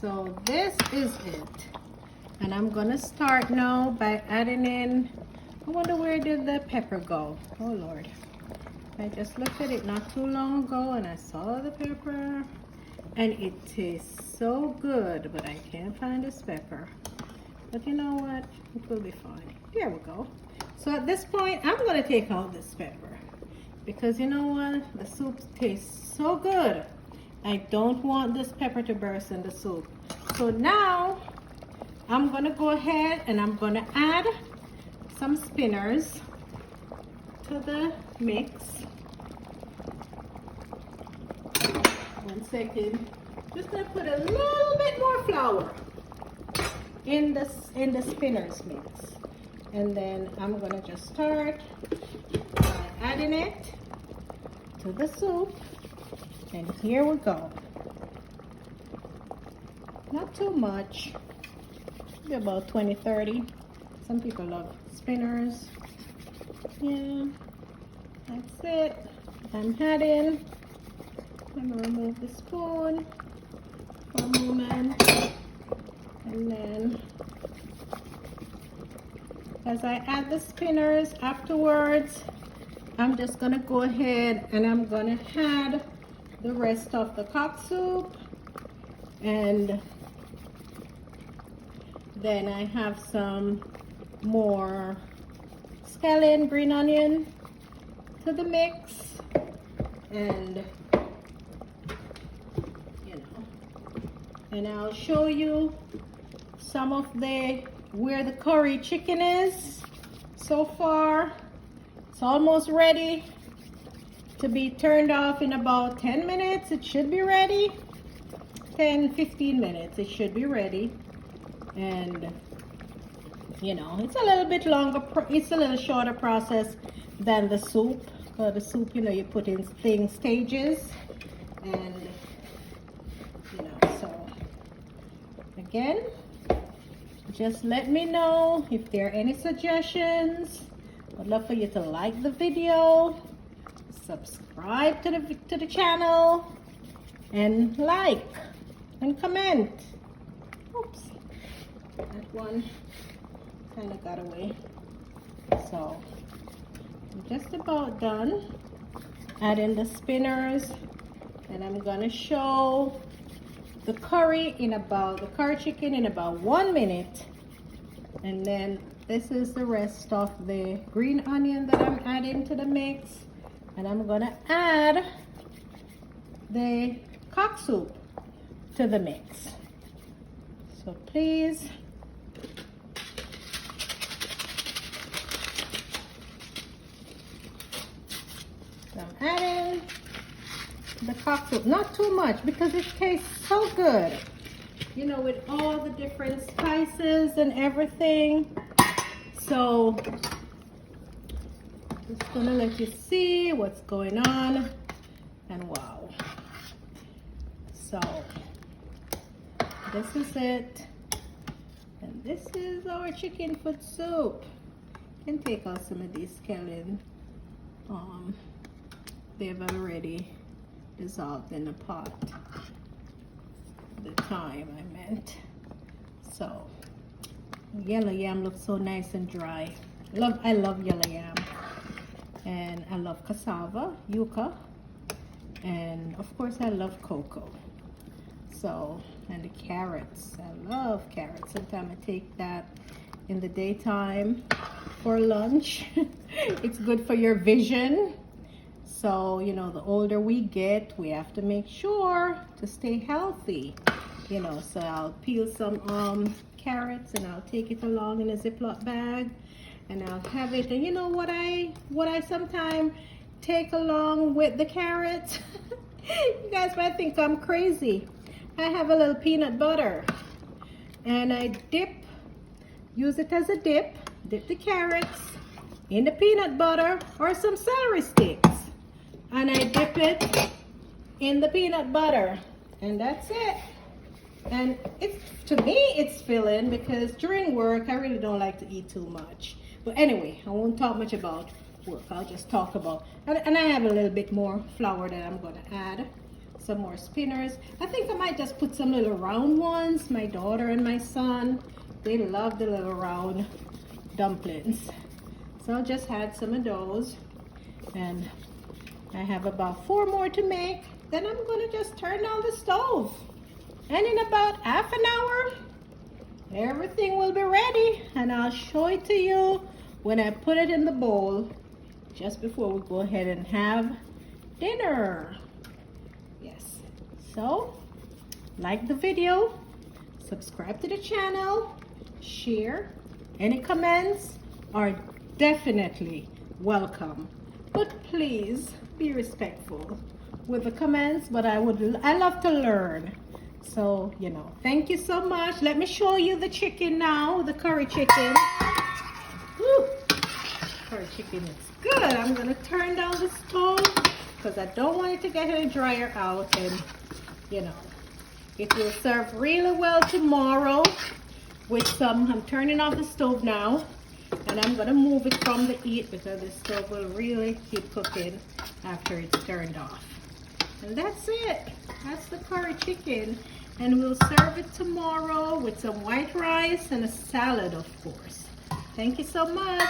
So this is it. And I'm gonna start now by adding in, I wonder where did the pepper go? Oh Lord. I just looked at it not too long ago and I saw the pepper and it tastes so good, but I can't find this pepper. But you know what? It will be fine. There we go. So at this point, I'm gonna take out this pepper because you know what? The soup tastes so good. I don't want this pepper to burst in the soup. So now I'm gonna go ahead and I'm gonna add some spinners to the mix. 1 second. Just gonna put a little bit more flour in the spinners mix, and then I'm gonna just start by adding it to the soup. And here we go. Not too much, maybe about 20-30. Some people love spinners. Yeah, that's it. I'm adding. I'm gonna remove the spoon for a moment, and then as I add the spinners afterwards, I'm just gonna go ahead and I'm gonna add the rest of the cock soup, and then I have some more scallion green onion to the mix, and and I'll show you some of where the curry chicken is so far. It's almost ready to be turned off in about 10 minutes. It should be ready. 10-15 minutes it should be ready. And you know, it's a little bit longer, it's a little shorter process than the soup. The soup, you know, you put in things stages, and you know, so again, just let me know if there are any suggestions. I'd love for you to like the video, subscribe to the channel, and like and comment. Oops, that one kind of got away. So I'm just about done adding the spinners, and I'm gonna show the curry chicken in about 1 minute. And then this is the rest of the green onion that I'm adding to the mix, and I'm gonna add the cock soup to the mix. So please I'm adding the cock soup, not too much because it tastes so good, you know, with all the different spices and everything. So just gonna let you see what's going on, and wow. So this is it, and this is our chicken foot soup. You can take out some of these scallion. They've already dissolved in the pot, the thyme I meant. So yellow yam looks so nice and dry. I love yellow yam, and I love cassava, yuca, and of course I love cocoa. So, and the carrots, I love carrots. Sometimes I take that in the daytime for lunch. It's good for your vision. So, you know, the older we get, we have to make sure to stay healthy, you know. So I'll peel some carrots, and I'll take it along in a Ziploc bag, and I'll have it. And you know what I sometimes take along with the carrots? You guys might think I'm crazy. I have a little peanut butter, and I use it as a dip the carrots in the peanut butter, or some celery sticks, and I dip it in the peanut butter, and that's it. And to me it's filling, because during work I really don't like to eat too much. But anyway, I won't talk much about work. I'll just talk about, and I have a little bit more flour that I'm going to add some more spinners. I think I might just put some little round ones. My daughter and my son, they love the little round dumplings. So I'll just add some of those. And I have about 4 more to make. Then I'm gonna just turn on the stove. And in about half an hour, everything will be ready. And I'll show it to you when I put it in the bowl, just before we go ahead and have dinner. Yes, so like the video, subscribe to the channel, share. Any comments are definitely welcome, but please be respectful with the comments. But I love to learn. So, you know, thank you so much. Let me show you the chicken now, the curry chicken. Woo. Curry chicken is good. I'm gonna turn down the stove because I don't want it to get any drier out, and you know, it will serve really well tomorrow with some. I'm turning off the stove now, and I'm gonna move it from the heat because the stove will really keep cooking after it's turned off. And that's it. That's the curry chicken, and we'll serve it tomorrow with some white rice and a salad, of course. Thank you so much.